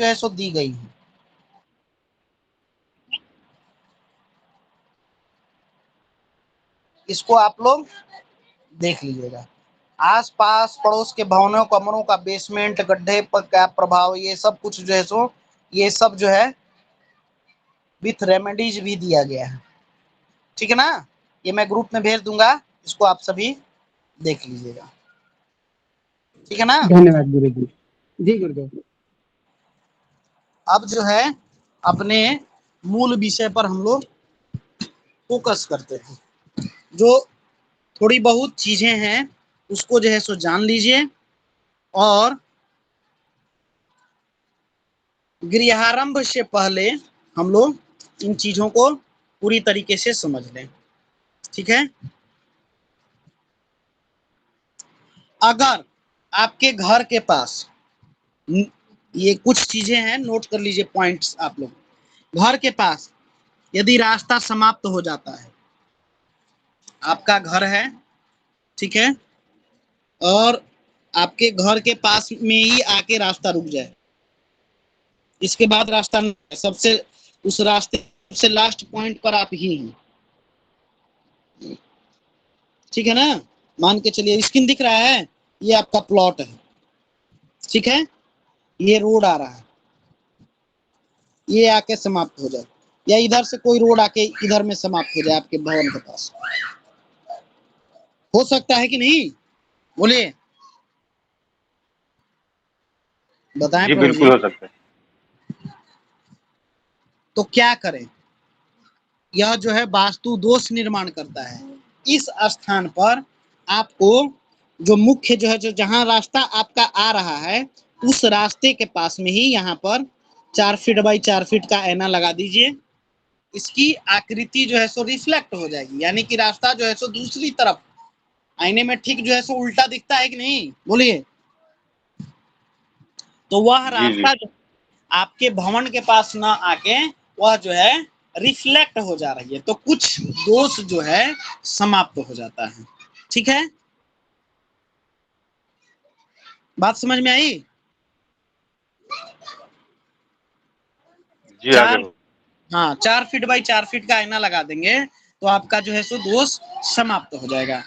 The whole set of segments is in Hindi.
है सो दी गई है। इसको आप लोग देख लीजिएगा। आस-पास पड़ोस के भवनों, कमरों का बेसमेंट, गड्ढे पर क्या प्रभाव, ये सब कुछ जो है सो ये सब जो है विथ रेमेडीज भी दिया गया है। ठीक है ना? ये मैं ग्रुप में भेज दूंगा, इसको आप सभी देख लीजिएगा। ठीक है ना? धन्यवाद गुरुजी। जी गुरुदेव। अब जो है अपने मूल विषय पर हम लोग फोकस करते हैं। जो थोड़ी बहुत चीजें हैं उसको जो है सो जान लीजिए और गृहारंभ से पहले हम लोग इन चीजों को पूरी तरीके से समझ लें। ठीक है? अगर आपके घर के पास ये कुछ चीजें हैं, नोट कर लीजिए पॉइंट्स आप लोग। घर के पास यदि रास्ता समाप्त हो जाता है, आपका घर है, ठीक है, और आपके घर के पास में ही आके रास्ता रुक जाए, इसके बाद रास्ता सबसे उस रास्ते से लास्ट पॉइंट पर आप ही हैं। ठीक है ना? मान के चलिए स्क्रीन दिख रहा है, ये आपका प्लॉट है। ठीक है? ये रोड आ रहा है, ये आके समाप्त हो जाए, या इधर से कोई रोड आके इधर में समाप्त हो जाए आपके भवन के पास। हो सकता है कि नहीं? बोलिए, बताएं जी प्रभु बिल्कुल जी। हो सकता है। तो क्या करें? यह जो है वास्तु दोष निर्माण करता है। इस स्थान पर आपको जो मुख्य जो है, जो जहां रास्ता आपका आ रहा है, उस रास्ते के पास में ही यहाँ पर 4 फीट बाई 4 फीट का आईना लगा दीजिए। इसकी आकृति जो है सो रिफ्लेक्ट हो जाएगी, यानी कि रास्ता जो है सो दूसरी तरफ आईने में ठीक जो है सो उल्टा दिखता है कि नहीं? बोलिए। तो वह जी जी रास्ता जो आपके भवन के पास ना आके वह जो है रिफ्लेक्ट हो जा रही है, तो कुछ दोष जो है समाप्त हो जाता है। ठीक है? बात समझ में आई? जी आगे 4 हो। हाँ 4 फीट बाई 4 फीट का आईना लगा देंगे तो आपका जो है सो दोष समाप्त हो जाएगा।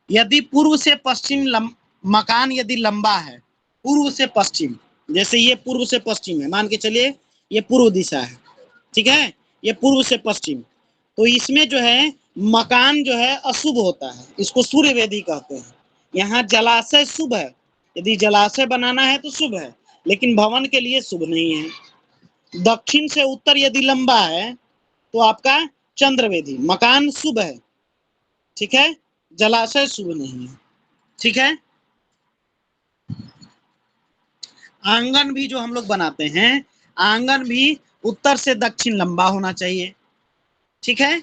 यदि पूर्व से पश्चिम मकान यदि लंबा है, पूर्व से पश्चिम, जैसे ये पूर्व से पश्चिम है, मान के चलिए ये पूर्व दिशा है, ठीक है, ये पूर्व से पश्चिम, तो इसमें जो है मकान जो है अशुभ होता है, इसको सूर्य वेदी कहते हैं। यहाँ जलाशय शुभ है, यदि जलाशय बनाना है तो शुभ है, लेकिन भवन के लिए शुभ नहीं है। दक्षिण से उत्तर यदि लंबा है तो आपका चंद्र वेदी, मकान शुभ है, ठीक है, जलाशय शुभ नहीं है। ठीक है? आंगन भी जो हम लोग बनाते हैं, आंगन भी उत्तर से दक्षिण लंबा होना चाहिए। ठीक है?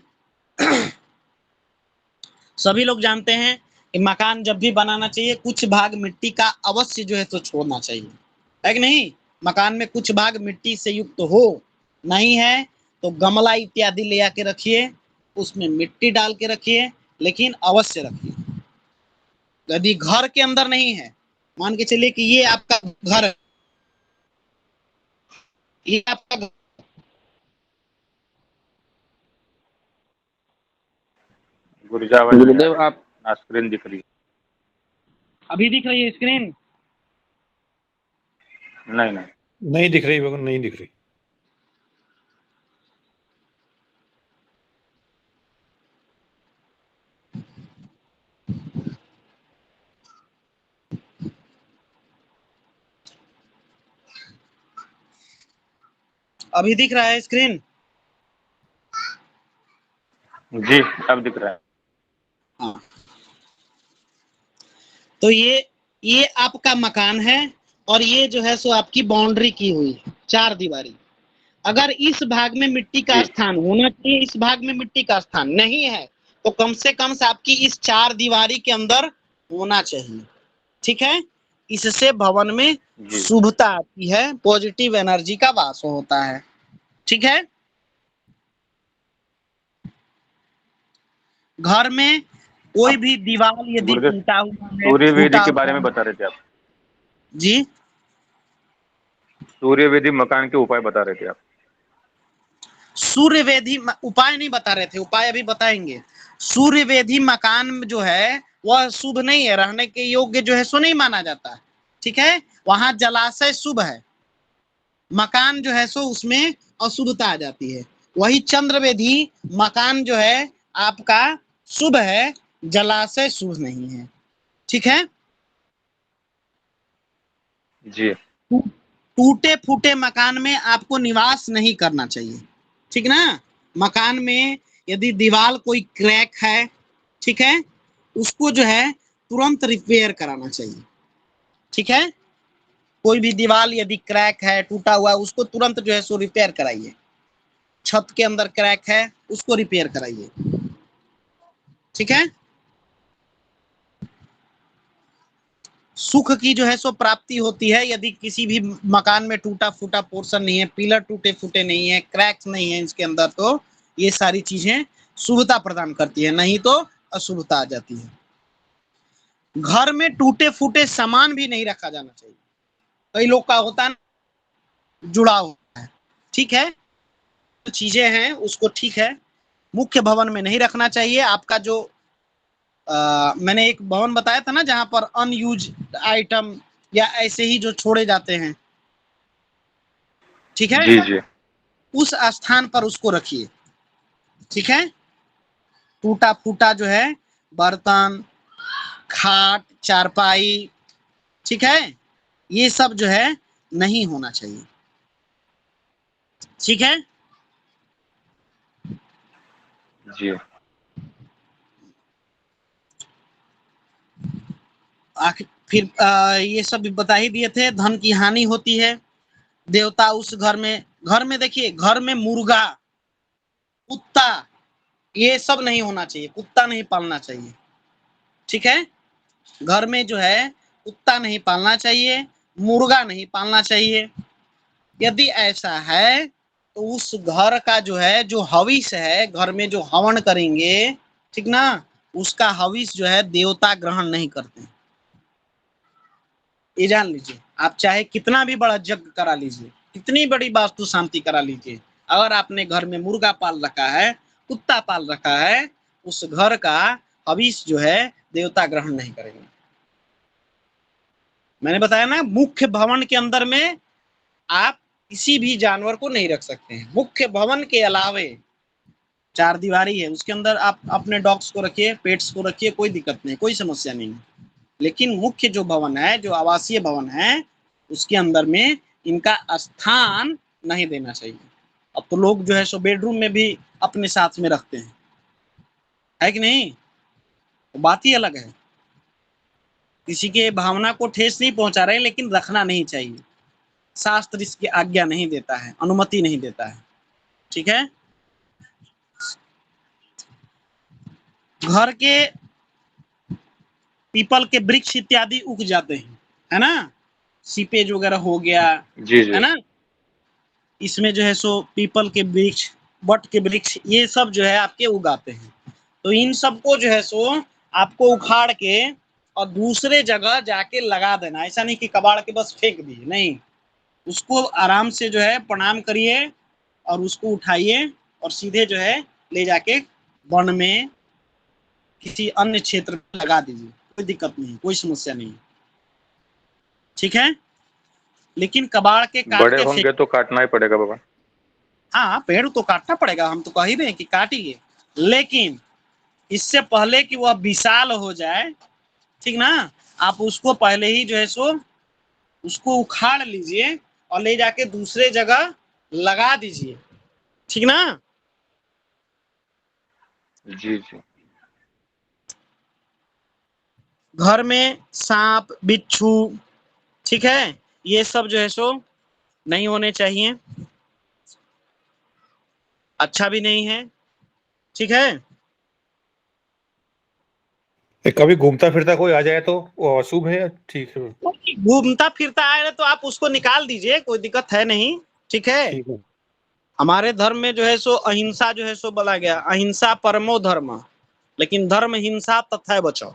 सभी लोग जानते हैं कि मकान जब भी बनाना चाहिए कुछ भाग मिट्टी का अवश्य जो है तो छोड़ना चाहिए, है कि नहीं? मकान में कुछ भाग मिट्टी से युक्त हो, नहीं है तो गमला इत्यादि ले आके रखिए, उसमें मिट्टी डाल के रखिए, लेकिन अवश्य रखिए। यदि घर के अंदर नहीं है, मान के चलिए कि ये आपका घर है, ये आपका गुरुजी आवाज नहीं आ गुरुदेव रही, आप ना स्क्रीन दिख रही अभी दिख रही है स्क्रीन? है। नहीं नहीं नहीं दिख रही, नहीं दिख रही। अभी दिख रहा है स्क्रीन? जी अब दिख रहा है। हाँ, तो ये आपका मकान है और ये जो है सो आपकी बाउंड्री की हुई है, 4 दीवारी। अगर इस भाग में मिट्टी का जी स्थान होना चाहिए, इस भाग में मिट्टी का स्थान नहीं है, तो कम से कम से आपकी इस 4 दीवारी के अंदर होना चाहिए। ठीक है? इससे भवन में जी शुभता आती है, पॉजिटिव एनर्जी का वास होता है। ठीक है? घर में कोई अब भी दीवार यदि गुरुदेव टूटा हुआ है, सूर्य वेदी फूटा के हुआ बारे में है, बता रहे थे आप। जी सूर्य वेदी मकान के उपाय बता रहे थे आप। सूर्य वेदी उपाय नहीं बता रहे थे, उपाय अभी बताएंगे। सूर्य वेदी मकान जो है वह शुभ नहीं है, रहने के योग्य जो है सो नहीं माना जाता है। ठीक है, वहां जलाशय शुभ है, मकान जो है सो उसमें अशुभता आ जाती है। वही चंद्रवेदी मकान जो है आपका शुभ है, जलाशय शुभ नहीं है। ठीक है, जी टूटे फूटे मकान में आपको निवास नहीं करना चाहिए। ठीक ना, मकान में यदि दीवार कोई क्रैक है, ठीक है, उसको जो है तुरंत रिपेयर कराना चाहिए। ठीक है, कोई भी दीवार यदि क्रैक है, टूटा हुआ, उसको तुरंत जो है सो रिपेयर कराइए। छत के अंदर क्रैक है, उसको रिपेयर कराइए। ठीक है, सुख की जो है सो प्राप्ति होती है यदि किसी भी मकान में टूटा फूटा पोर्शन नहीं है, पिलर टूटे फूटे नहीं है, क्रैक्स नहीं है इसके अंदर, तो ये सारी चीजें शुभता प्रदान करती है, नहीं तो अशुभता आ जाती है। घर में टूटे फूटे सामान भी नहीं रखा जाना चाहिए। कई लोग का होता है जुड़ा हुआ है, ठीक है, तो चीजें हैं उसको ठीक है मुख्य भवन में नहीं रखना चाहिए। आपका जो मैंने एक भवन बताया था ना जहां पर अनयूज आइटम या ऐसे ही जो छोड़े जाते हैं, ठीक है, जी जी उस स्थान पर उसको रखिए। ठीक है, टूटा फूटा जो है बर्तन, खाट, चारपाई, ठीक है, ये सब जो है नहीं होना चाहिए। ठीक है, जी फिर ये सब भी बता ही दिए थे। धन की हानि होती है, देवता उस घर में देखिए, घर में मुर्गा, कुत्ता, ये सब नहीं होना चाहिए, कुत्ता नहीं पालना चाहिए। ठीक है, घर में जो है कुत्ता नहीं पालना चाहिए, मुर्गा नहीं पालना चाहिए। यदि ऐसा है तो उस घर का जो है जो हविष है, घर में जो हवन करेंगे, ठीक ना, उसका हविष जो है देवता ग्रहण नहीं करते। ये जान लीजिए, आप चाहे कितना भी बड़ा यज्ञ करा लीजिए, कितनी बड़ी वास्तु शांति करा लीजिए, अगर आपने घर में मुर्गा पाल रखा है, कुत्ता पाल रखा है, उस घर का हविष जो है देवता ग्रहण नहीं करेंगे। मैंने बताया ना, मुख्य भवन के अंदर में आप किसी भी जानवर को नहीं रख सकते हैं। मुख्य भवन के अलावे चार दीवारी है, उसके अंदर आप अपने डॉग्स को रखिए, पेट्स को रखिए, कोई दिक्कत नहीं, कोई समस्या नहीं। लेकिन मुख्य जो भवन है, जो आवासीय भवन है, उसके अंदर में इनका स्थान नहीं देना चाहिए। अब तो लोग जो है सो बेडरूम में भी अपने साथ में रखते हैं, है कि नहीं, तो बात ही अलग है। किसी के भावना को ठेस नहीं पहुंचा रहे, लेकिन रखना नहीं चाहिए। शास्त्र इसकी आज्ञा नहीं देता है, अनुमति नहीं देता है। ठीक है, घर के पीपल के वृक्ष इत्यादि उग जाते हैं, है ना, सीपेज वगैरह हो गया, जी जी है ना, इसमें जो है सो पीपल के वृक्ष, बट के वृक्ष, ये सब जो है आपके उगाते हैं। तो इन सबको जो है सो आपको उखाड़ के और दूसरे जगह जाके लगा देना। ऐसा नहीं कि कबाड़ के बस फेंक दिए, नहीं, उसको आराम से जो है प्रणाम करिए और उसको उठाइए और सीधे जो है ले जाके वन में किसी अन्य क्षेत्र में लगा दीजिए, कोई दिक्कत नहीं, कोई समस्या नहीं। ठीक है, लेकिन कबाड़ के काट बड़े के होंगे तो काटना ही पड़ेगा बाबा। हाँ, पेड़ तो काटना पड़ेगा, हम तो कह ही रहे हैं कि काटिए, लेकिन इससे पहले कि वह विशाल हो जाए, ठीक ना, आप उसको पहले ही जो है सो उसको उखाड़ लीजिए और ले जाके दूसरे जगह लगा दीजिए। ठीक ना, जी जी घर में सांप बिच्छू, ठीक है, ये सब जो है सो नहीं होने चाहिए, अच्छा भी नहीं है। ठीक है, कभी घूमता फिरता कोई आ जाए तो वो अशुभ है या ठीक है? घूमता फिरता आए तो आप उसको निकाल दीजिए, कोई दिक्कत है नहीं। ठीक है, ठीक है। हमारे धर्म में जो है सो अहिंसा जो है सो बोला गया, अहिंसा परमो धर्म, लेकिन धर्म हिंसा तथा बचाओ,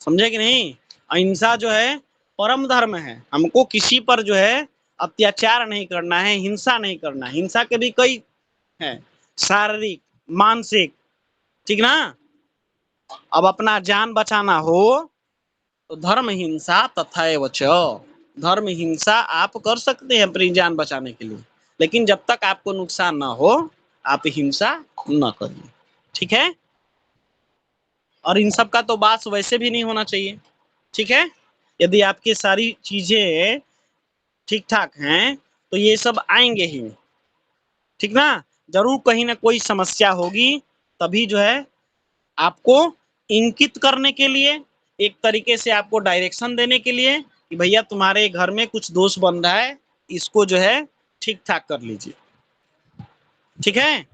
समझे कि नहीं। अहिंसा जो है परम धर्म है, हमको किसी पर जो है अत्याचार नहीं करना है, हिंसा नहीं करना। हिंसा के भी कई है, शारीरिक, मानसिक, ठीक ना। अब अपना जान बचाना हो तो धर्म हिंसा तथैव च, धर्म हिंसा आप कर सकते हैं अपनी जान बचाने के लिए, लेकिन जब तक आपको नुकसान ना हो आप हिंसा न करिए, ठीक है। और इन सब का तो बात वैसे भी नहीं होना चाहिए, ठीक है। यदि आपकी सारी चीजें ठीक ठाक हैं तो ये सब आएंगे ही, ठीक ना। जरूर कहीं ना कोई समस्या होगी, तभी जो है आपको इंकित करने के लिए, एक तरीके से आपको डायरेक्शन देने के लिए कि भैया तुम्हारे घर में कुछ दोष बन रहा है, इसको जो है ठीक ठाक कर लीजिए, ठीक है।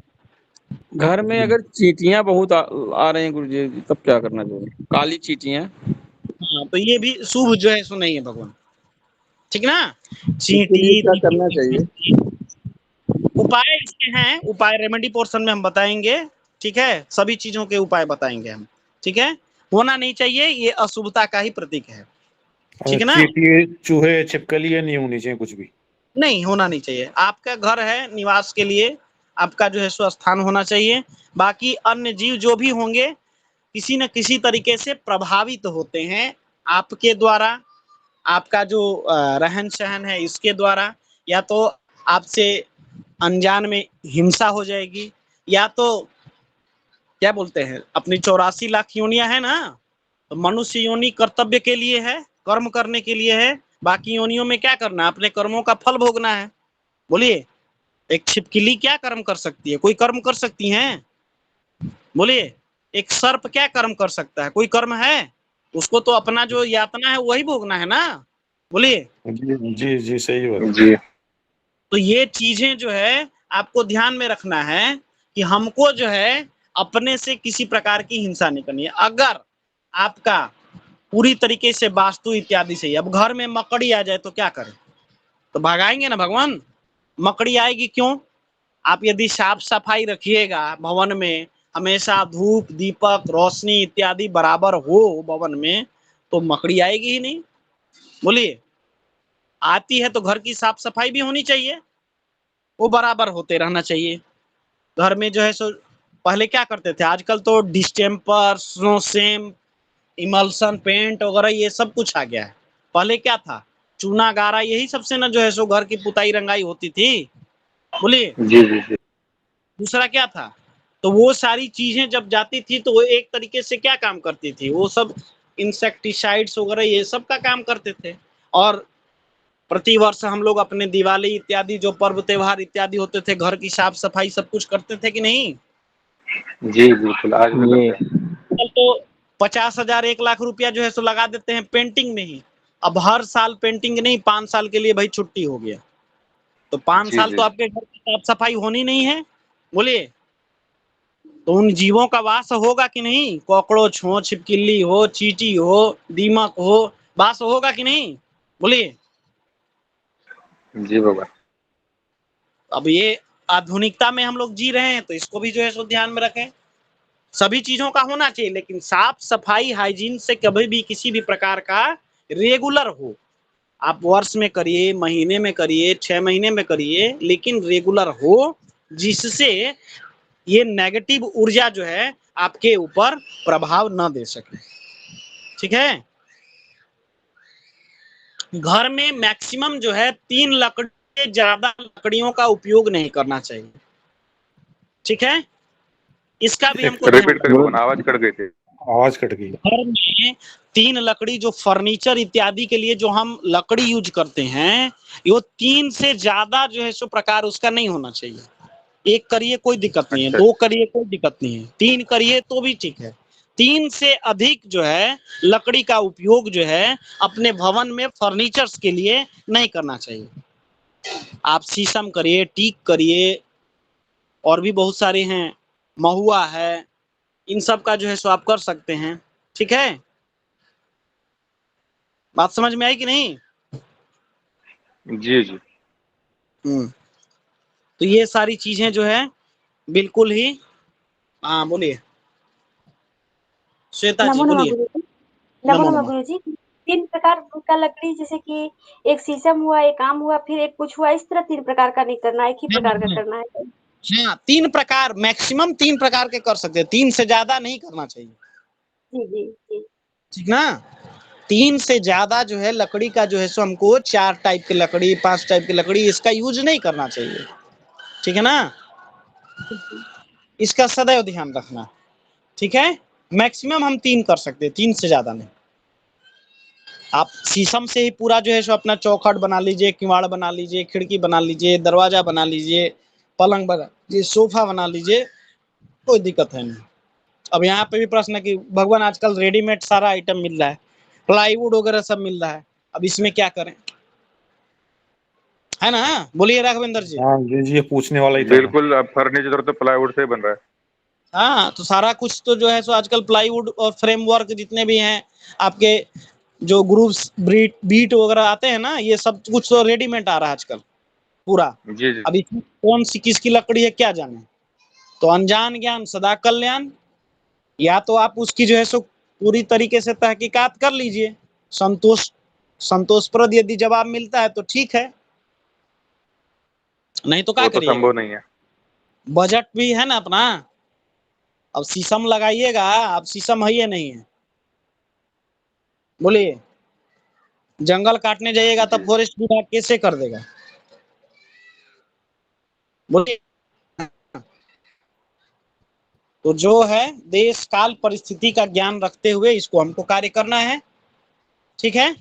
घर में अगर चींटियां बहुत आ रही हैं गुरुजी, तब क्या करना चाहिए? काली चींटियां। हाँ, तो ये भी शुभ जो है सो नहीं है भगवान, ठीक ना। इसके लिए क्या करना चाहिए? उपाय इसके हैं, उपाय रेमेडी पोर्शन में हम बताएंगे, ठीक है। सभी चीजों के उपाय बताएंगे हम, ठीक है। होना नहीं चाहिए, ये अशुभता का ही प्रतीक है, ठीक है ना। चींटी, चूहे, छिपकली ये नहीं होनी चाहिए कुछ भी, नहीं होना नहीं चाहिए। आपका घर है, निवास के लिए आपका जो है सो स्थान होना चाहिए। बाकी अन्य जीव जो भी होंगे किसी न किसी तरीके से प्रभावित होते हैं आपके द्वारा, आपका जो रहन सहन है इसके द्वारा, या तो आपसे अनजान में हिंसा हो जाएगी, या तो क्या बोलते हैं अपनी 84 लाख योनियां है ना, तो मनुष्य योनि कर्तव्य के लिए है, कर्म करने के लिए है। बाकी योनियों में क्या करना है, अपने कर्मों का फल भोगना है। बोलिए, एक छिपकली क्या कर्म कर सकती है? कोई कर्म कर सकती हैं? बोलिए, एक सर्प क्या कर्म कर सकता है? कोई कर्म है? उसको तो अपना जो यातना है वही भोगना है ना। बोलिए। जी जी सही बात। जी तो ये चीजें जो है आपको ध्यान में रखना है कि हमको जो है अपने से किसी प्रकार की हिंसा नहीं करनी है। अगर आपका पूरी तरीके से वास्तु इत्यादि से, अब घर में मकड़ी आ जाए तो क्या करें? तो भगाएंगे ना भगवान। मकड़ी आएगी क्यों? आप यदि साफ सफाई रखिएगा भवन में, हमेशा धूप दीपक रोशनी इत्यादि बराबर हो भवन में, तो मकड़ी आएगी ही नहीं। बोलिए, आती है तो घर की साफ सफाई भी होनी चाहिए, वो बराबर होते रहना चाहिए। घर में जो है सो पहले क्या करते थे, आजकल तो distemper, snowcem, emulsion paint वगैरह ये सब कुछ आ गया है। पहले क्या था, चूना गारा, यही सबसे ना जो है सो घर की पुताई रंगाई होती थी। बोलिए, जी जी जी दूसरा क्या था? तो वो सारी चीजें जब जाती थी तो वो एक तरीके से क्या काम करती थी, वो सब इंसेक्टिसाइड्स वगैरह ये सब का काम करते थे। और प्रतिवर्ष हम लोग अपने दिवाली इत्यादि जो पर्व त्योहार इत्यादि होते थे, घर की साफ सफाई सब कुछ करते थे कि नहीं? जी बिल्कुल, आज भी ये करते हैं। कल तो 50,000 1 लाख रुपया जो है सो लगा देते हैं पेंटिंग में ही। अब हर साल पेंटिंग नहीं, 5 साल के लिए भाई छुट्टी हो गया, तो 5 जी साल जी तो आपके घर की साफ सफाई होनी नहीं है। बोलिए, तो उन जीवों का वास होगा कि नहीं? कॉकरोच हो, छिपकली हो, चींटी हो, दीमक हो, वास होगा कि नहीं? बोलिए। जी बाबा। अब ये आधुनिकता में हम लोग जी रहे हैं, तो इसको भी जो है सो ध्यान में रखें। सभी चीजों का होना चाहिए, लेकिन साफ सफाई हाइजीन से कभी भी किसी भी प्रकार का रेगुलर हो। आप वर्ष में करिए, महीने में करिए, 6 महीने में करिए, लेकिन रेगुलर हो, जिससे ये नेगेटिव ऊर्जा जो है आपके ऊपर प्रभाव न दे सके, ठीक है। घर में मैक्सिमम जो है 3 लकड़ी से ज्यादा लकड़ियों का उपयोग नहीं करना चाहिए, ठीक है। इसका भी हमको ध्यान रिपीट करिए बाबा, आवाज कट गई थी। आवाज कट गई। घर में 3 लकड़ी जो फर्नीचर इत्यादि के लिए जो हम लकड़ी यूज करते हैं, ये 3 से ज्यादा जो है सो प्रकार उसका नहीं होना चाहिए। 1 करिए कोई दिक्कत नहीं है, अच्छा 2 करिए कोई दिक्कत नहीं है, 3 करिए तो भी ठीक है। 3 से अधिक जो है लकड़ी का उपयोग जो है अपने भवन में फर्नीचर्स के लिए नहीं करना चाहिए। आप शीशम करिए, टीक करिए, और भी बहुत सारे हैं, महुआ है, इन सब का जो है सो आप कर सकते हैं, ठीक है। बात समझ में आई कि नहीं? जी जी तो ये सारी चीजें जो है बिल्कुल ही, हाँ बोलिए श्वेता जी, नमो नमः बोलिए। गुरुजी। नमो नमो नमः नमः। गुरुजी। 3 प्रकार का लकड़ी, जैसे कि एक शीशम हुआ, एक आम हुआ, फिर एक कुछ हुआ, इस तरह 3 प्रकार का नहीं करना है, एक ही प्रकार का करना है। हाँ 3 प्रकार, मैक्सिमम 3 प्रकार के कर सकते हैं, 3 से ज्यादा नहीं करना चाहिए, जी, जी, जी। ठीक ना। 3 से ज्यादा जो है लकड़ी का जो है सो हमको 4 टाइप की लकड़ी, 5 टाइप की लकड़ी, इसका यूज नहीं करना चाहिए, ठीक है ना। इसका सदैव ध्यान रखना, ठीक है। मैक्सिमम हम 3 कर सकते हैं, 3 से ज्यादा नहीं। आप शीशम से ही पूरा जो है सो अपना चौखट बना लीजिए, किवाड़ बना लीजिए, खिड़की बना लीजिए, दरवाजा बना लीजिए, पलंग बना लीजिए, सोफा बना लीजिए, कोई दिक्कत है नहीं। अब यहाँ पे भी प्रश्न है कि भगवान आजकल रेडीमेड सारा आइटम मिल रहा है, प्लाईवुड वगैरह सब मिल रहा है, अब इसमें क्या करें, है ना। बोलिए राघवेंद्र जी। हाँ जी, ये पूछने वाला ही था मैं। बिल्कुल, अब फर्नीचर तो प्लाईवुड से ही बन रहा है। हाँ तो सारा कुछ तो जो है सो आजकल प्लाईवुड और फ्रेमवर्क जितने भी हैं आपके, जो ग्रुप्स बीट वगैरह आते हैं ना, ये सब कुछ तो रेडीमेड आ रहा है आजकल पूरा। जी जी। अब इसमें कौन सी किसकी लकड़ी है क्या जाने, तो अनजान ज्ञान सदा कल्याण। या तो आप उसकी जो है सो पूरी तरीके से तहकीकात कर लीजिए, संतोषप्रद यदि जवाब मिलता है तो ठीक है, नहीं तो क्या वो तो करिएगा। संभव नहीं है। बजट भी है ना अपना, अब शीशम लगाइएगा, अब शीशम है या नहीं है, बोलिए। जंगल काटने जाइएगा तो जी। फॉरेस्ट विभाग कैसे कर देगा, बोलिए। तो जो है देश काल परिस्थिति का ज्ञान रखते हुए इसको हमको कार्य करना है, ठीक है।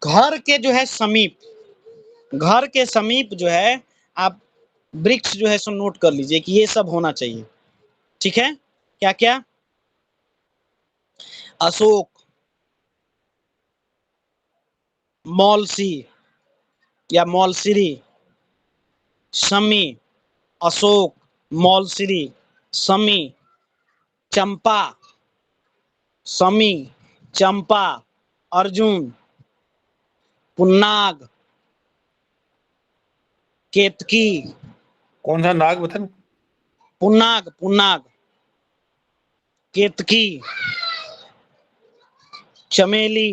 घर के जो है समीप, घर के समीप जो है आप वृक्ष जो है सो नोट कर लीजिए कि ये सब होना चाहिए, ठीक है। क्या क्या, अशोक, मौलसी या मौलसिरी, शमी, अशोक, मौलसिरी, शमी, चंपा, शमी, चंपा, अर्जुन, पुन्नाग, केतकी, कौन सा नाग बतन? पुन्नाग, पुन्नाग, केतकी, चमेली,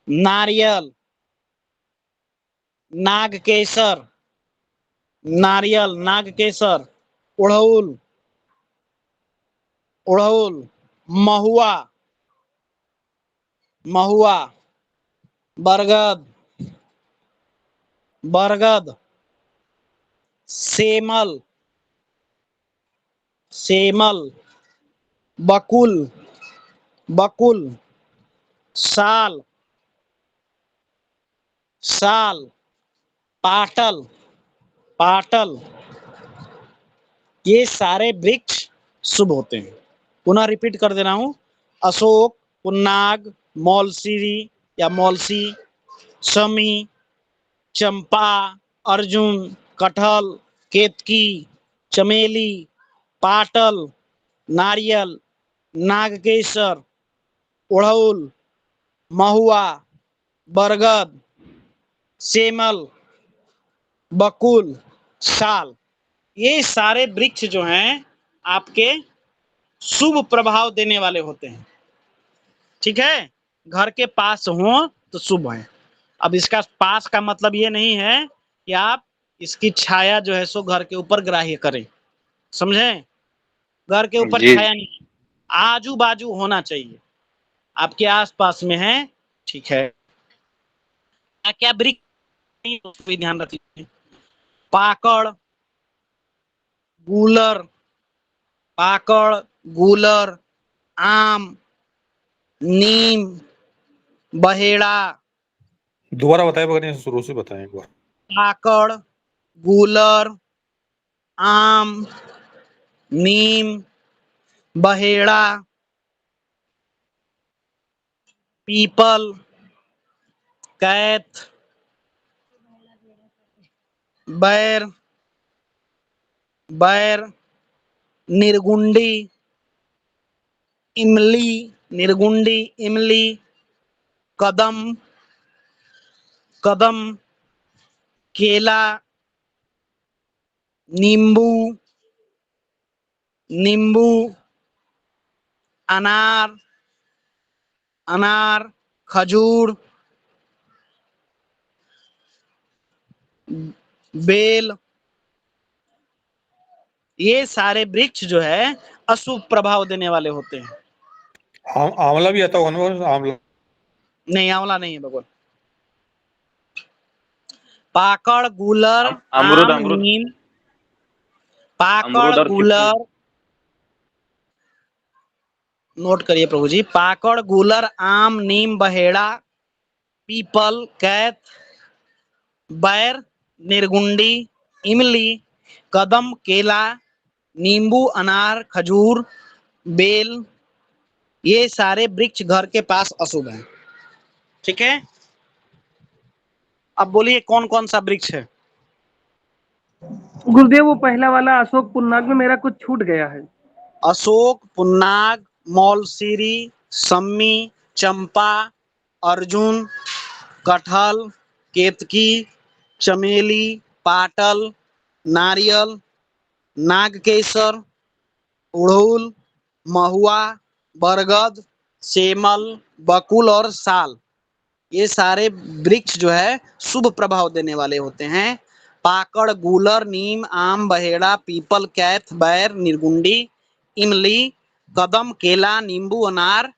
नारियल, नागकेसर, नारियल, नागकेसर, उड़हुल, उड़हुल, महुआ, महुआ, बरगद, बरगद, सेमल, सेमल, बकुल, बकुल, साल, साल, पाटल, पाटल, ये सारे वृक्ष शुभ होते हैं। पुनः रिपीट कर दे रहा हूं, अशोक, पुन्नाग, मौलसिरी या मौलसी, शमी, चंपा, अर्जुन, कटहल, केतकी, चमेली, पाटल, नारियल, नागकेसर, उड़हुल, महुआ, बरगद, सेमल, बकुल, साल, ये सारे वृक्ष जो हैं आपके शुभ प्रभाव देने वाले होते हैं, ठीक है। घर के पास हो तो शुभ है। अब इसका पास का मतलब ये नहीं है कि आप इसकी छाया जो है सो घर के ऊपर ग्राह्य करें, समझे। घर के ऊपर जी छाया नहीं, आजू बाजू होना चाहिए, आपके आसपास में है, ठीक है। क्या क्या वृक्ष भी ध्यान रखिए, पाकड़, गूलर, पाकड़, गूलर, आम, नीम, बहेड़ा, दोबारा बताए बगैर शुरू से बताएं एक बार। पाकड़, गूलर, आम, नीम, बहेड़ा, पीपल, कैथ, बैर, बैर, निर्गुंडी, इमली, निर्गुंडी, इमली, कदम, कदम, केला, नींबू, नींबू, अनार, अनार, खजूर, बेल, ये सारे वृक्ष जो है अशुभ प्रभाव देने वाले होते हैं। आंवला भी आता होगा ना बोस? आंवला नहीं, आंवला नहीं है भगवान। पाकड़, गूलर, अमरूद, आम, अमरूद, नीम, पाकड़, अमरूद और गूलर, नोट करिए प्रभु जी, पाकड़, गूलर, आम, नीम, बहेड़ा, पीपल, कैथ, बैर, निर्गुंडी, इमली, कदम, केला, नींबू, अनार, खजूर, बेल, ये सारे वृक्ष घर के पास अशुभ हैं। ठीक है, अब बोलिए कौन कौन सा वृक्ष है? गुरुदेव वो पहला वाला अशोक पुन्नाग में मेरा कुछ छूट गया है। अशोक, पुन्नाग, मौलसीरी, सम्मी, चंपा, अर्जुन, कटहल, केतकी, चमेली, पाटल, नारियल, नागकेसर, उड़हुल, महुआ, बरगद, सेमल, बकुल और साल, ये सारे वृक्ष जो है शुभ प्रभाव देने वाले होते हैं। पाकड़, गूलर, नीम, आम, बहेड़ा, पीपल, कैथ, बैर, निर्गुंडी, इमली, कदम, केला, नींबू, अनार,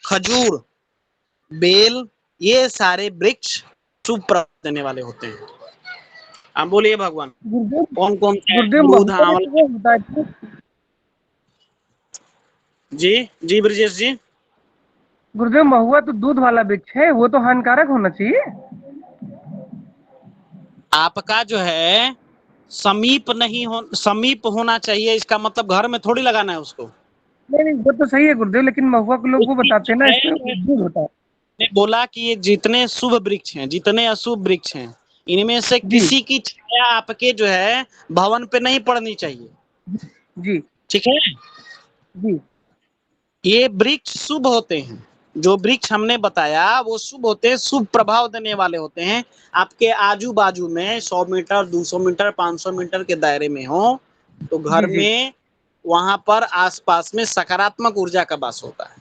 खजूर, बेल, ये सारे वृक्ष शुभ प्रभाव देने वाले होते हैं। आप बोलिए भगवान गुरुदेव कौन कौन से गुरुदेव अमरूद, महुआ में आंवला? तो वो होता है। जी जी ब्रजेश जी। गुरुदेव महुआ तो दूध वाला वृक्ष है, वो तो हानिकारक होना चाहिए। आपका जो है समीप होना चाहिए, इसका मतलब घर में थोड़ी लगाना है उसको। नहीं नहीं वो तो सही है गुरुदेव, लेकिन महुआ को लोग वो उसकी बताते हैं ना, छाया इसमें दूध होता है। ने बोला कि ये जितने शुभ वृक्ष हैं, जितने अशुभ वृक्ष हैं, इनमें से जी किसी की छाया आपके जो है भवन पे नहीं पड़नी चाहिए। जी ठीक है, जी ये वृक्ष शुभ होते हैं। जो वृक्ष हमने बताया वो शुभ होते हैं, शुभ प्रभाव देने वाले होते हैं। आपके आजू बाजू में 100 मीटर, 200 मीटर, 500 मीटर के दायरे में हो तो घर जी जी में वहां पर आसपास में सकारात्मक ऊर्जा का वास होता है।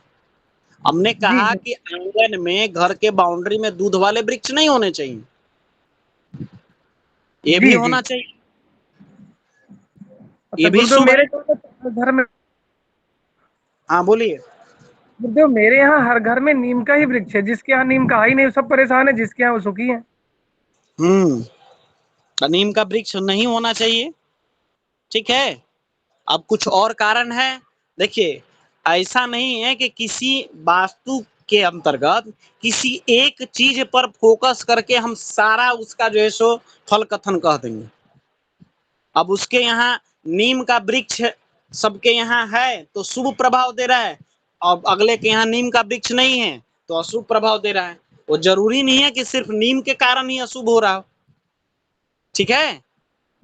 हमने जी कहा जी कि आंगन में, घर के बाउंड्री में दूध वाले वृक्ष नहीं होने चाहिए, ये भी जी जी। होना चाहिए, अच्छा ये भी गुरुदेव शुभ है। मेरे घर में, हाँ बोलिए। गुरुदेव मेरे यहाँ हर घर में नीम का ही वृक्ष है, जिसके यहाँ नीम का ही नहीं सब परेशान है, जिसके यहाँ वो सुखी है। नीम का वृक्ष नहीं होना चाहिए। ठीक है, अब कुछ और कारण है। देखिए, ऐसा नहीं है कि किसी वास्तु के अंतर्गत किसी एक चीज पर फोकस करके हम सारा उसका जो है सो फल कथन कह देंगे। अब उसके यहाँ नीम का वृक्ष सबके यहाँ है तो शुभ प्रभाव दे रहा है, और अगले के यहाँ नीम का वृक्ष नहीं है तो अशुभ प्रभाव दे रहा है। वो जरूरी नहीं है कि सिर्फ नीम के कारण ही अशुभ हो रहा हो। ठीक है,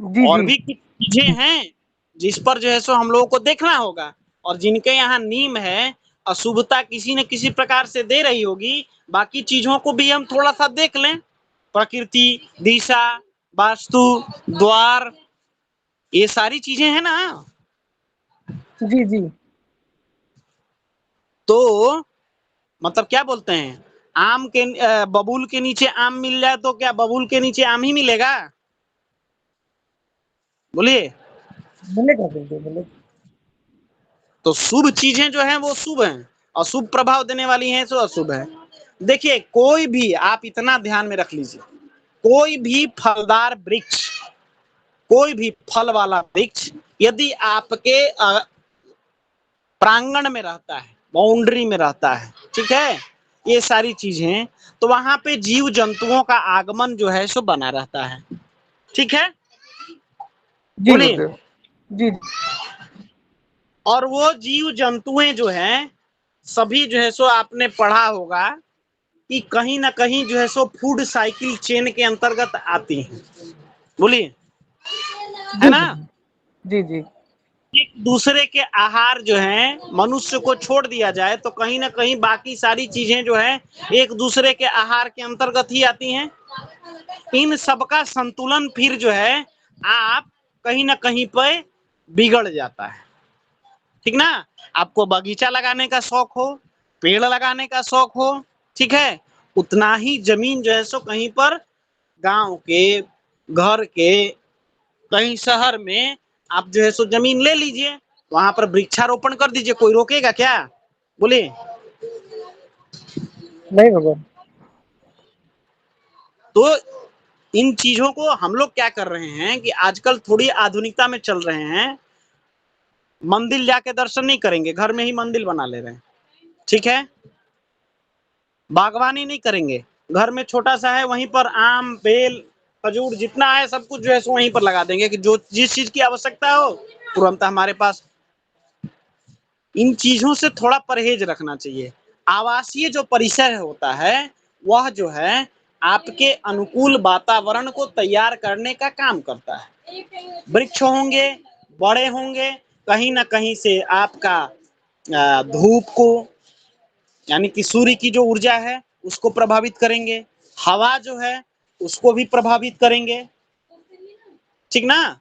जी और जी भी कुछ चीजें हैं जिस पर जो है सो हम लोगों को देखना होगा, और जिनके यहाँ नीम है अशुभता किसी न किसी प्रकार से दे रही होगी। बाकी चीजों को भी हम थोड़ा सा देख लें, प्रकृति, दिशा, वास्तु, द्वार, ये सारी चीजें हैं ना। जी जी तो मतलब क्या बोलते हैं, आम के बबूल के नीचे आम मिल जाए तो क्या बबूल के नीचे आम ही मिलेगा? बोलिए। मिलेगा गुरुदेव मिलेगा। तो शुभ चीजें जो हैं वो शुभ हैं, अशुभ प्रभाव देने वाली हैं तो अशुभ है। देखिए, कोई भी, आप इतना ध्यान में रख लीजिए, कोई भी फलदार वृक्ष, कोई भी फल वाला वृक्ष यदि आपके प्रांगण में रहता है, बाउंड्री में रहता है, ठीक है, ये सारी चीजें, तो वहां पे जीव जंतुओं का आगमन जो है सो बना रहता है। ठीक है, जी बोलिए। गुरुदेव जी और वो जीव जंतुएं जो हैं सभी जो है सो आपने पढ़ा होगा कि कहीं ना कहीं जो है सो फूड साइकिल चेन के अंतर्गत आती हैं। बोलिए, है ना। जी जी एक दूसरे के आहार जो है मनुष्य को छोड़ दिया जाए तो कहीं ना कहीं बाकी सारी चीजें जो है एक दूसरे के आहार के अंतर्गत ही आती हैं। इन सबका संतुलन फिर जो है आप कहीं ना कहीं पे बिगड़ जाता है। ठीक ना। आपको बगीचा लगाने का शौक हो, पेड़ लगाने का शौक हो, ठीक है, उतना ही जमीन जो है सो कहीं पर गांव के, घर के, कहीं शहर में आप जो है सो जमीन ले लीजिए, वहां पर वृक्षारोपण कर दीजिए, कोई रोकेगा क्या? बोलिए। नहीं भगवान। तो इन चीजों को हम लोग क्या कर रहे हैं कि आजकल थोड़ी आधुनिकता में चल रहे हैं, मंदिर जाके दर्शन नहीं करेंगे, घर में ही मंदिर बना ले रहे हैं, ठीक है, बागवानी नहीं करेंगे, घर में छोटा सा है वहीं पर आम, बेल, खजूर जितना है सब कुछ जो है सो वहीं पर लगा देंगे कि जो जिस चीज की आवश्यकता हो तुरंत हमारे पास। इन चीजों से थोड़ा परहेज रखना चाहिए। आवासीय जो परिसर होता है वह जो है आपके अनुकूल वातावरण को तैयार करने का काम करता है। वृक्ष होंगे, बड़े होंगे, कहीं ना कहीं से आपका धूप को, यानी कि सूर्य की जो ऊर्जा है उसको प्रभावित करेंगे, हवा जो है उसको भी प्रभावित करेंगे, ठीक ना।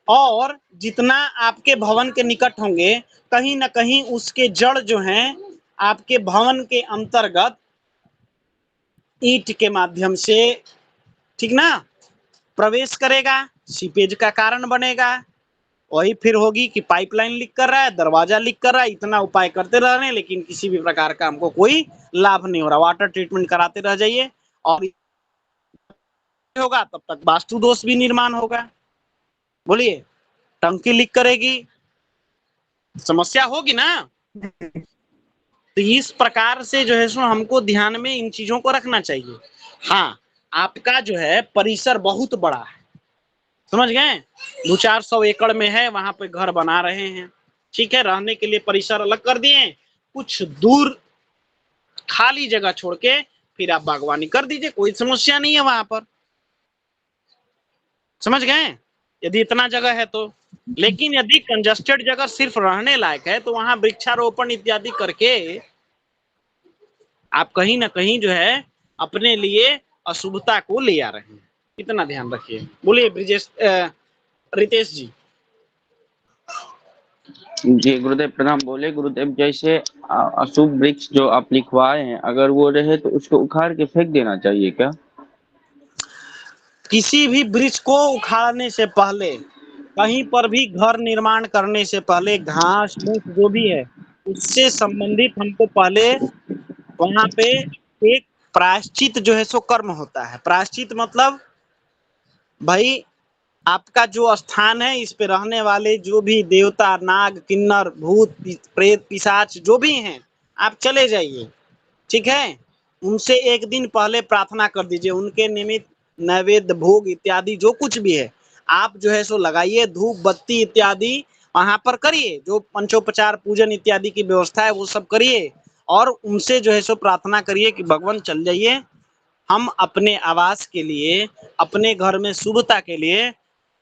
और जितना आपके भवन के निकट होंगे कहीं ना कहीं उसके जड़ जो हैं आपके भवन के अंतर्गत ईंट के माध्यम से, ठीक ना, प्रवेश करेगा, सीपेज का कारण बनेगा। वही फिर होगी कि पाइपलाइन लीक कर रहा है, दरवाजा लीक कर रहा है, इतना उपाय करते रह रहे हैं लेकिन किसी भी प्रकार का हमको कोई लाभ नहीं हो रहा। वाटर ट्रीटमेंट कराते रह जाइए और होगा तब तक वास्तु दोष भी निर्माण होगा। बोलिए, टंकी लीक करेगी, समस्या होगी ना। तो इस प्रकार से जो है सो हमको ध्यान में इन चीजों को रखना चाहिए। हाँ, आपका जो है परिसर बहुत बड़ा है, समझ गए, 200-400 एकड़ में है, वहां पे घर बना रहे हैं, ठीक है, रहने के लिए परिसर अलग कर दिए, कुछ दूर खाली जगह छोड़ के फिर आप बागवानी कर दीजिए, कोई समस्या नहीं है वहां पर, समझ गए, यदि इतना जगह है तो। लेकिन यदि कंजस्टेड जगह सिर्फ रहने लायक है तो वहां वृक्षारोपण इत्यादि करके आप कहीं ना कहीं जो है अपने लिए अशुभता को ले आ रहे हैं, इतना ध्यान रखिए। बोलिए ब्रिजेश, रितेश जी। जी गुरुदेव प्रणाम। बोले गुरुदेव, जैसे अशुभ वृक्ष जो आप लिखवाए हैं, अगर वो रहे तो उसको उखाड़ के फेंक देना चाहिए क्या? किसी भी वृक्ष को उखाड़ने से पहले, कहीं पर भी घर निर्माण करने से पहले, घास फूस जो भी है उससे संबंधित हमको पहले वहां पे एक प्रायश्चित जो है सो कर्म होता है। प्रायश्चित मतलब भाई आपका जो स्थान है इस पे रहने वाले जो भी देवता, नाग, किन्नर, भूत, प्रेत, पिशाच जो भी हैं, आप चले जाइए, ठीक है, उनसे एक दिन पहले प्रार्थना कर दीजिए, उनके निमित्त नैवेद्य, भोग इत्यादि जो कुछ भी है आप जो है सो लगाइए, धूप बत्ती इत्यादि वहां पर करिए, जो पंचोपचार पूजन इत्यादि की व्यवस्था है वो सब करिए, और उनसे जो है सो प्रार्थना करिए कि भगवान चल जाइए, हम अपने आवास के लिए, अपने घर में शुभता के लिए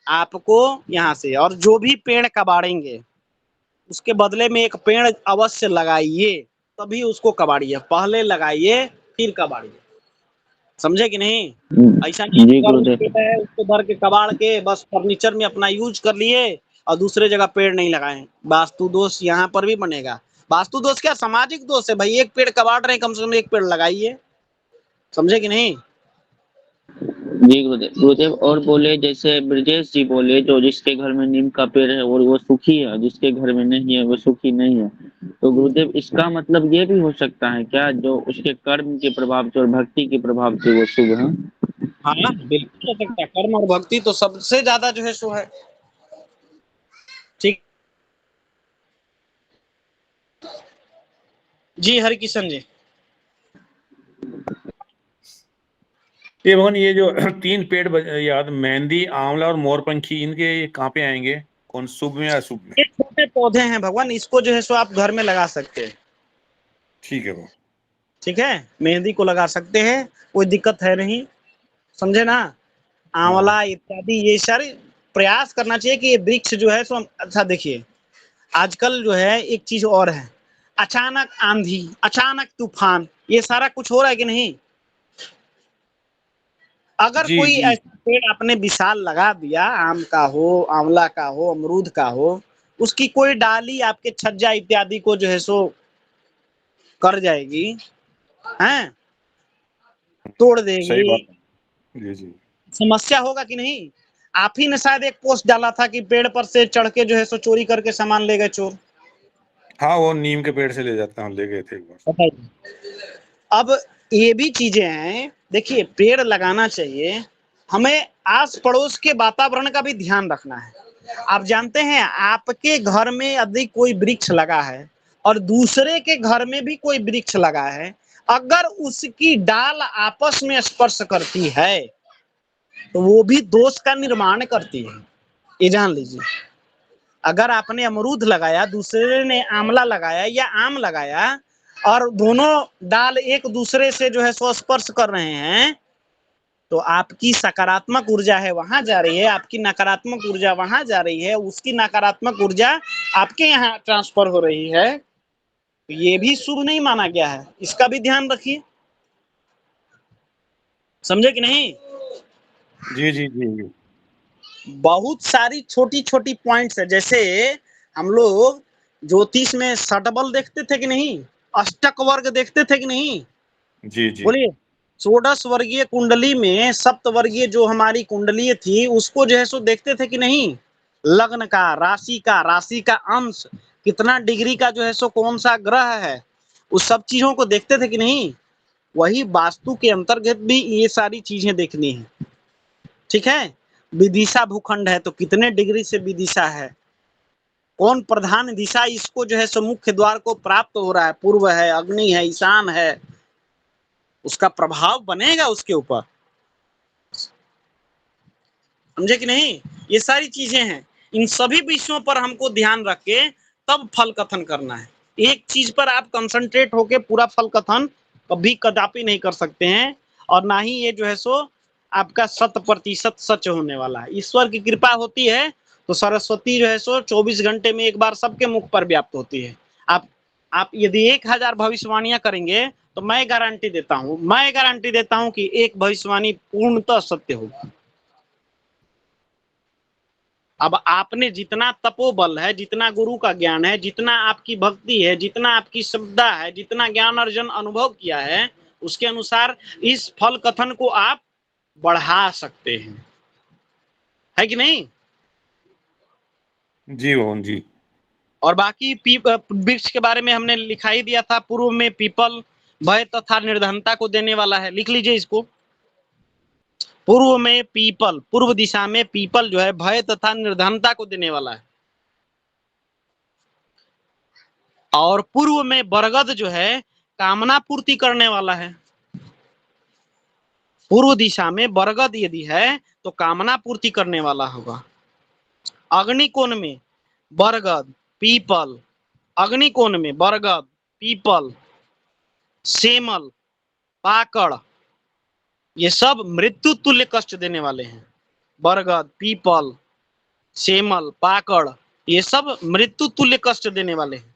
आपको यहाँ से, और जो भी पेड़ कबाड़ेंगे उसके बदले में एक पेड़ अवश्य लगाइए, तभी उसको कबाड़िए, पहले लगाइए फिर कबाड़िए, समझे कि नहीं। ऐसा नहीं जी घर में गुरुदेव। पेड़ है उसको भर के कबाड़ के बस फर्नीचर में अपना यूज कर लिए और दूसरे जगह पेड़ नहीं लगाए, वास्तु दोष यहाँ पर भी बनेगा। वास्तु दोष क्या, सामाजिक दोष है भाई, एक पेड़ कबाड़ रहे हैं, कम से कम एक पेड़ लगाइए, समझे कि नहीं। जी गुरुदेव। गुरुदेव और बोले, जैसे ब्रजेश जी बोले, जो जिसके घर में नीम का पेड़ है और वो सुखी है, जिसके घर में नहीं है वो सुखी नहीं है, तो गुरुदेव इसका मतलब ये भी हो सकता है क्या, जो उसके कर्म के प्रभाव से और भक्ति के प्रभाव से वो शुभ है? हाँ बिल्कुल हो सकता है, कर्म और भक्ति तो सबसे ज्यादा जो है सो है, ठीक। जी हरिकिशन जी। ये भगवान, ये जो 3 पेड़ याद, मेहंदी, आंवला और मोरपंखी, इनके ये कहाँ पे आएंगे, कौन शुभ में या अशुभ में? ये छोटे पौधे हैं भगवान, इसको जो है सो आप घर में लगा सकते हैं, ठीक है वो। ठीक है, मेहंदी को लगा सकते हैं, कोई दिक्कत है नहीं, समझे ना। हाँ आंवला इत्यादि ये सारे प्रयास करना चाहिए कि ये वृक्ष जो है सो, अच्छा देखिए आजकल जो है एक चीज और है, अचानक आंधी, अचानक तूफान, ये सारा कुछ हो रहा है कि नहीं। अगर जी कोई जी। ऐसा पेड़ आपने विशाल लगा दिया, आम का हो, आंवला का हो, अमरूद का हो, उसकी कोई डाली आपके छज्जा इत्यादि को जो है सो कर जाएगी, हैं, तोड़ सही देगी। बात है। जी जी। समस्या होगा कि नहीं? आप ही ने शायद एक पोस्ट डाला था कि पेड़ पर से चढ़ के जो है सो चोरी करके सामान ले गए चोर। हाँ, वो नीम के पेड़ से ले जाते हैं, ले गए थे एक बार। बताइए। अब ये भी चीजें हैं, देखिए पेड़ लगाना चाहिए, हमें आस पड़ोस के वातावरण का भी ध्यान रखना है। आप जानते हैं आपके घर में यदि कोई वृक्ष लगा है और दूसरे के घर में भी कोई वृक्ष लगा है, अगर उसकी डाल आपस में स्पर्श करती है तो वो भी दोष का निर्माण करती है, ये जान लीजिए। अगर आपने अमरूद लगाया, दूसरे ने आंवला लगाया या आम लगाया और दोनों डाल एक दूसरे से जो है सो स्पर्श कर रहे हैं, तो आपकी सकारात्मक ऊर्जा है वहां जा रही है, आपकी नकारात्मक ऊर्जा वहां जा रही है, उसकी नकारात्मक ऊर्जा आपके यहाँ ट्रांसफर हो रही है। तो ये भी शुभ नहीं माना गया है, इसका भी ध्यान रखिए। समझे कि नहीं? जी जी जी जी। बहुत सारी छोटी छोटी पॉइंट्स है, जैसे हम लोग ज्योतिष में षटबल देखते थे कि नहीं, अष्टक वर्ग देखते थे कि नहीं? जी जी। बोलिए। षोडश वर्गीय कुंडली में सप्त वर्गीय जो हमारी कुंडली थी उसको जो है सो देखते थे कि नहीं? लग्न का, राशि का अंश, कितना डिग्री का जो है सो कौन सा ग्रह है, उस सब चीजों को देखते थे कि नहीं? वही वास्तु के अंतर्गत भी ये सारी चीजें देखनी है, ठीक है? विदिशा भूखंड है तो कितने डिग्री से विदिशा है, कौन प्रधान दिशा इसको जो है सो मुख्य द्वार को प्राप्त हो रहा है, पूर्व है, अग्नि है, ईशान है, उसका प्रभाव बनेगा उसके ऊपर। समझे कि नहीं? ये सारी चीजें हैं, इन सभी विषयों पर हमको ध्यान रख के तब फल कथन करना है। एक चीज पर आप कंसंट्रेट होके पूरा फल कथन कभी कदापि नहीं कर सकते हैं, और ना ही ये जो है सो आपका 100% सच होने वाला है। ईश्वर की कृपा होती है तो सरस्वती जो है सो 24 घंटे में एक बार सबके मुख पर व्याप्त होती है। आप यदि 1000 भविष्यवाणियां करेंगे तो मैं गारंटी देता हूं कि एक भविष्यवाणी पूर्णतः सत्य होगी। अब आपने जितना तपोबल है, जितना गुरु का ज्ञान है, जितना आपकी भक्ति है, जितना आपकी श्रद्धा है, जितना ज्ञान अर्जन अनुभव किया है, उसके अनुसार इस फल कथन को आप बढ़ा सकते हैं, है कि नहीं? जी मोहन जी। और बाकी वृक्ष के बारे में हमने लिखा ही दिया था, पूर्व में पीपल भय तथा निर्धनता को देने वाला है, लिख लीजिए इसको। पूर्व में पीपल, पूर्व दिशा में पीपल जो है भय तथा निर्धनता को देने वाला है, और पूर्व में बरगद जो है कामना पूर्ति करने वाला है। पूर्व दिशा में बरगद यदि है तो कामना पूर्ति करने वाला होगा। अग्निकोण में बरगद, पीपल, अग्निकोण में बरगद, पीपल, सेमल, पाकड़, ये सब मृत्यु तुल्य कष्ट देने वाले हैं। बरगद, पीपल, सेमल, पाकड़, ये सब मृत्यु तुल्य कष्ट देने वाले हैं।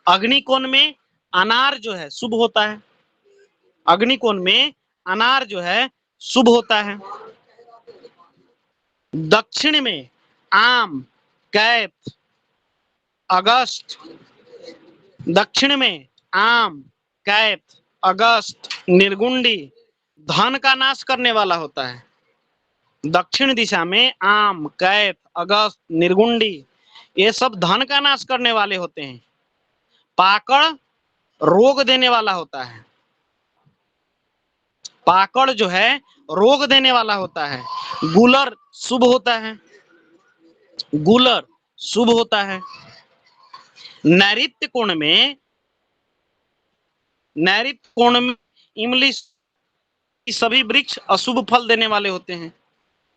अग्निकोण में अनार जो है शुभ होता है, अग्निकोण में अनार जो है शुभ होता है। दक्षिण में आम, कैथ, अगस्त, दक्षिण में आम, कैथ, अगस्त, निर्गुंडी धन का नाश करने वाला होता है। दक्षिण दिशा में आम, कैथ, अगस्त, निर्गुंडी ये सब धन का नाश करने वाले होते हैं। पाकड़ रोग देने वाला होता है, पाकड़ जो है रोग देने वाला होता है। गुलर शुभ होता है, गुलर शुभ होता है। नैऋत्य कोण में इमली सभी वृक्ष अशुभ फल देने वाले होते हैं।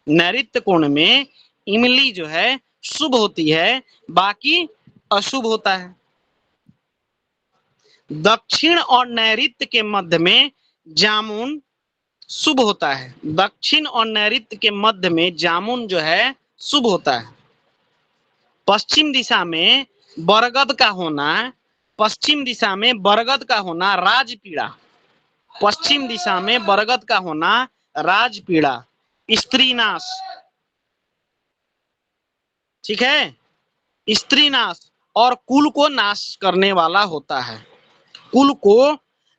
नैऋत्य कोण में इमली जो है शुभ होती है, बाकी अशुभ होता है। दक्षिण और नैऋत्य के मध्य में जामुन शुभ होता है, दक्षिण और नैऋत्य के मध्य में जामुन जो है शुभ होता है। पश्चिम दिशा में बरगद का होना, पश्चिम दिशा में बरगद का होना राजपीड़ा, पश्चिम दिशा में बरगद का होना राजपीड़ा, स्त्रीनाश, ठीक है। स्त्री नाश और कुल को नाश करने वाला होता है, कुल को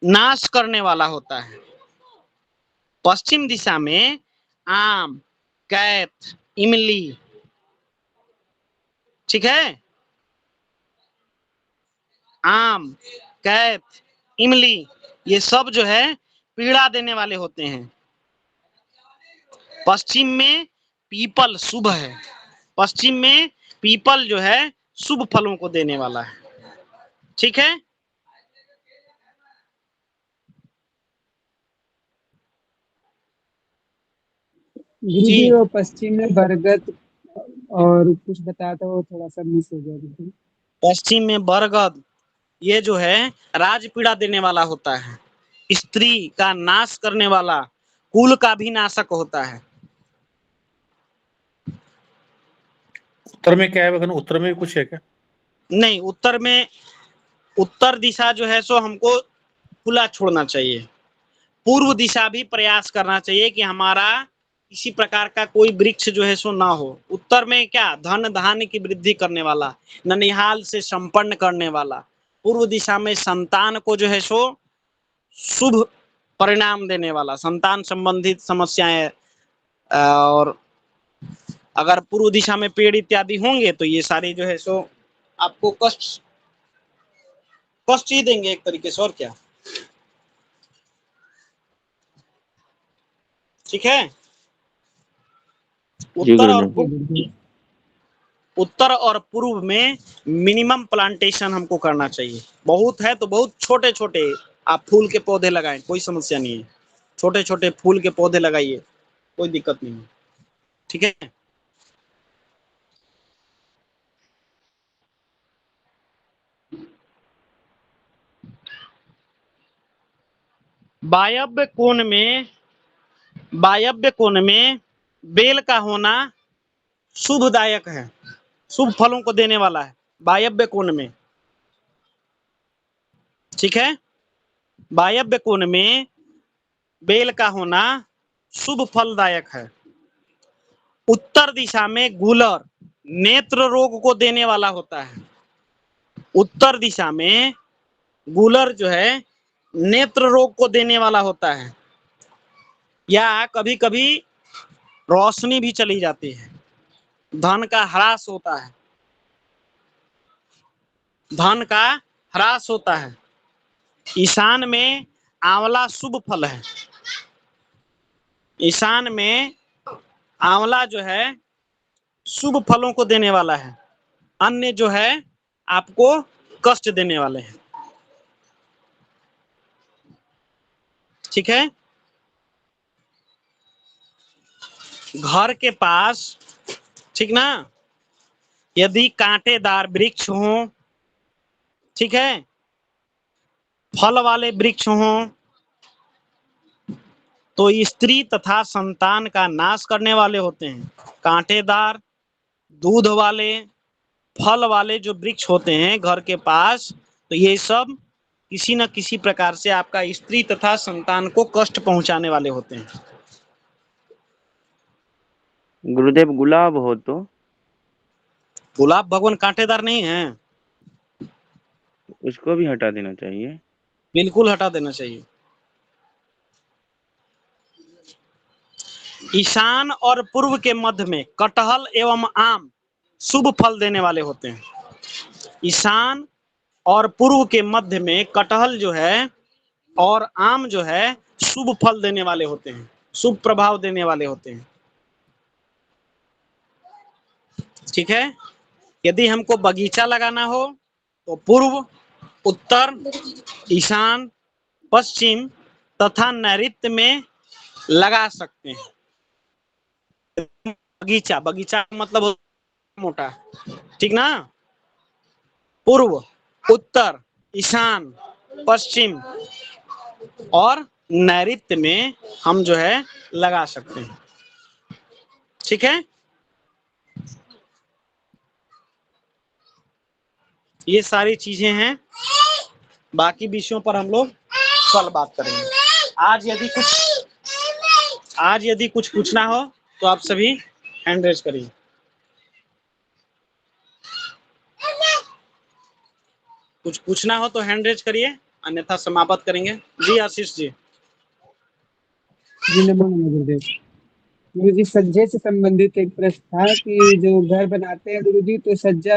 नाश करने वाला होता है। पश्चिम दिशा में आम, कैथ, इमली, ठीक है, आम, कैथ, इमली, ये सब जो है पीड़ा देने वाले होते हैं। पश्चिम में पीपल शुभ है, पश्चिम में पीपल जो है शुभ फलों को देने वाला है, ठीक है। गुरुजी वो पश्चिम में बरगद और कुछ बताया था, वो थोड़ा सा मिस हो गया गुरुजी। पश्चिम में बरगद, ये जो है राज पीड़ा देने वाला होता है, स्त्री का नाश करने वाला, कुल का भी नाशक होता है। उत्तर में क्या है भगवान, उत्तर में कुछ है क्या? नहीं, उत्तर में, उत्तर दिशा जो है सो हमको खुला छोड़ना चाहिए। पूर्व दिशा भी प्रयास करना चाहिए कि हमारा किसी प्रकार का कोई वृक्ष जो है सो ना हो। उत्तर में क्या, धन धान्य की वृद्धि करने वाला, ननिहाल से संपन्न करने वाला। पूर्व दिशा में संतान को जो है सो शुभ परिणाम देने वाला, संतान संबंधित समस्याएं, और अगर पूर्व दिशा में पेड़ इत्यादि होंगे तो ये सारे जो है सो आपको कष्ट ही देंगे एक तरीके से, और क्या, ठीक है। उत्तर और पूर्व में मिनिमम प्लांटेशन हमको करना चाहिए। बहुत है तो बहुत छोटे छोटे आप फूल के पौधे लगाएं, कोई समस्या नहीं है, छोटे छोटे फूल के पौधे लगाइए, कोई दिक्कत नहीं है, ठीक है। वायव्य कोण में बेल का होना शुभदायक है, शुभ फलों को देने वाला है वायव्य कोण में, ठीक है। वायव्य कोण में बेल का होना शुभ फलदायक है। उत्तर दिशा में गूलर नेत्र रोग को देने वाला होता है। उत्तर दिशा में गूलर जो है नेत्र रोग को देने वाला होता है, या कभी कभी रोशनी भी चली जाती है, धन का ह्रास होता है, धन का ह्रास होता है। ईशान में आंवला शुभ फल है, ईशान में आंवला जो है शुभ फलों को देने वाला है, अन्य जो है आपको कष्ट देने वाले हैं, ठीक है। घर के पास, ठीक ना, यदि कांटेदार वृक्ष हो, ठीक है, फल वाले वृक्ष हो, तो स्त्री तथा संतान का नाश करने वाले होते हैं। कांटेदार, दूध वाले, फल वाले जो वृक्ष होते हैं घर के पास, तो ये सब किसी न किसी प्रकार से आपका स्त्री तथा संतान को कष्ट पहुंचाने वाले होते हैं। गुरुदेव गुलाब हो तो? गुलाब भगवान कांटेदार नहीं है, उसको भी हटा देना चाहिए। बिल्कुल हटा देना चाहिए। ईशान और पूर्व के मध्य में कटहल एवं आम शुभ फल देने वाले होते हैं। ईशान और पूर्व के मध्य में कटहल जो है और आम जो है शुभ फल देने वाले होते हैं, शुभ प्रभाव देने वाले होते हैं, ठीक है। यदि हमको बगीचा लगाना हो तो पूर्व, उत्तर, ईशान, पश्चिम तथा नैऋत्य में लगा सकते हैं। बगीचा मतलब मोटा, ठीक ना। पूर्व, उत्तर, ईशान, पश्चिम और नैऋत्य में हम जो है लगा सकते हैं, ठीक है। ये सारी चीजें हैं, बाकी विषयों पर हम लोग कल बात करेंगे। आज यदि कुछ पूछना हो तो आप सभी हैंड रेज करिए। कुछ पूछना हो तो हैंड रेज करिए, अन्यथा समाप्त करेंगे। जी आशीष जी। जी नमो नमः गुरुदेव। गुरुजी सज्जे से संबंधित एक प्रश्न था कि जो घर बनाते हैं गुरुजी, तो सज्जा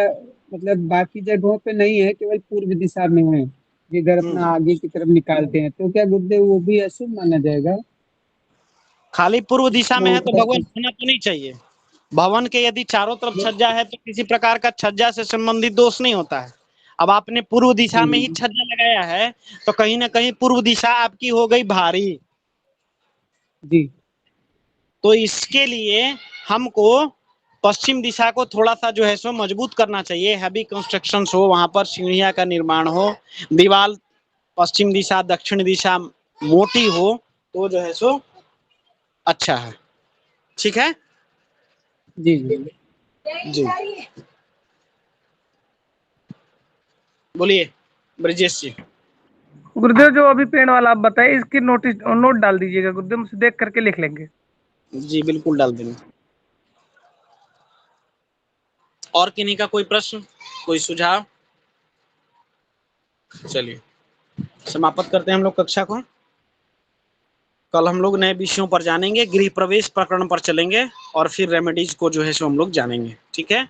मतलब बाकी जगहों पे नहीं है, केवल पूर्व दिशा में है। ये घर अपना आगे की तरफ निकालते हैं, तो क्या गुरुदेव वो भी अशुभ माना जाएगा? खाली पूर्व दिशा में मैं है तो उत्तर भगवान होना तो नहीं चाहिए। भवन के यदि चारों तरफ छज्जा है तो किसी प्रकार का छज्जा से संबंधित दोष नहीं होता है। अब आपने पूर्व दिशा में ही छज्जा लगाया है तो कहीं ना कहीं पूर्व दिशा आपकी हो गई भारी। जी तो इसके लिए हमको पश्चिम दिशा को थोड़ा सा जो है सो मजबूत करना चाहिए। हैवी कंस्ट्रक्शन हो, वहां पर सीढ़ियां का निर्माण हो, दीवार पश्चिम दिशा दक्षिण दिशा मोटी हो तो जो है सो अच्छा है। ठीक है जी जी। जी। बोलिए ब्रजेश जी। गुरुदेव जो अभी पेड़ वाला आप बताए, इसकी नोटिस नोट डाल दीजिएगा गुरुदेव, हम उसे देख करके लिख लेंगे। जी बिल्कुल डाल देंगे। और किन्हीं का कोई प्रश्न, कोई सुझाव? चलिए समाप्त करते हैं हम लोग कक्षा को। कल हम लोग नए विषयों पर जानेंगे, गृह प्रवेश प्रकरण पर चलेंगे और फिर रेमेडीज को जो है सो हम लोग जानेंगे। ठीक है।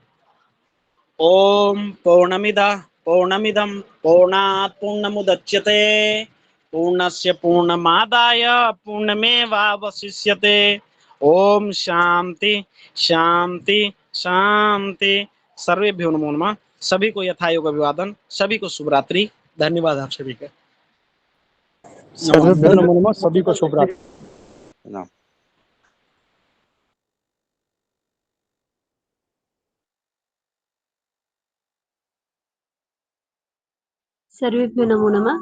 ओम पूर्णमिदं पूर्णात् पूर्णमुदच्यते पूर्णस्य पूर्णमादाय पूर्णमेवावशिष्यते। ओम शांति शांति शांति। सर्वेभ्यो नमो नमः। सभी को यथायोग अभिवादन, सभी को शुभ रात्रि। धन्यवाद आप सभी का। सर्वेभ्यो नमो नमः। सभी को शुभ रात्रि। सर्वेभ्यो नमो नमः।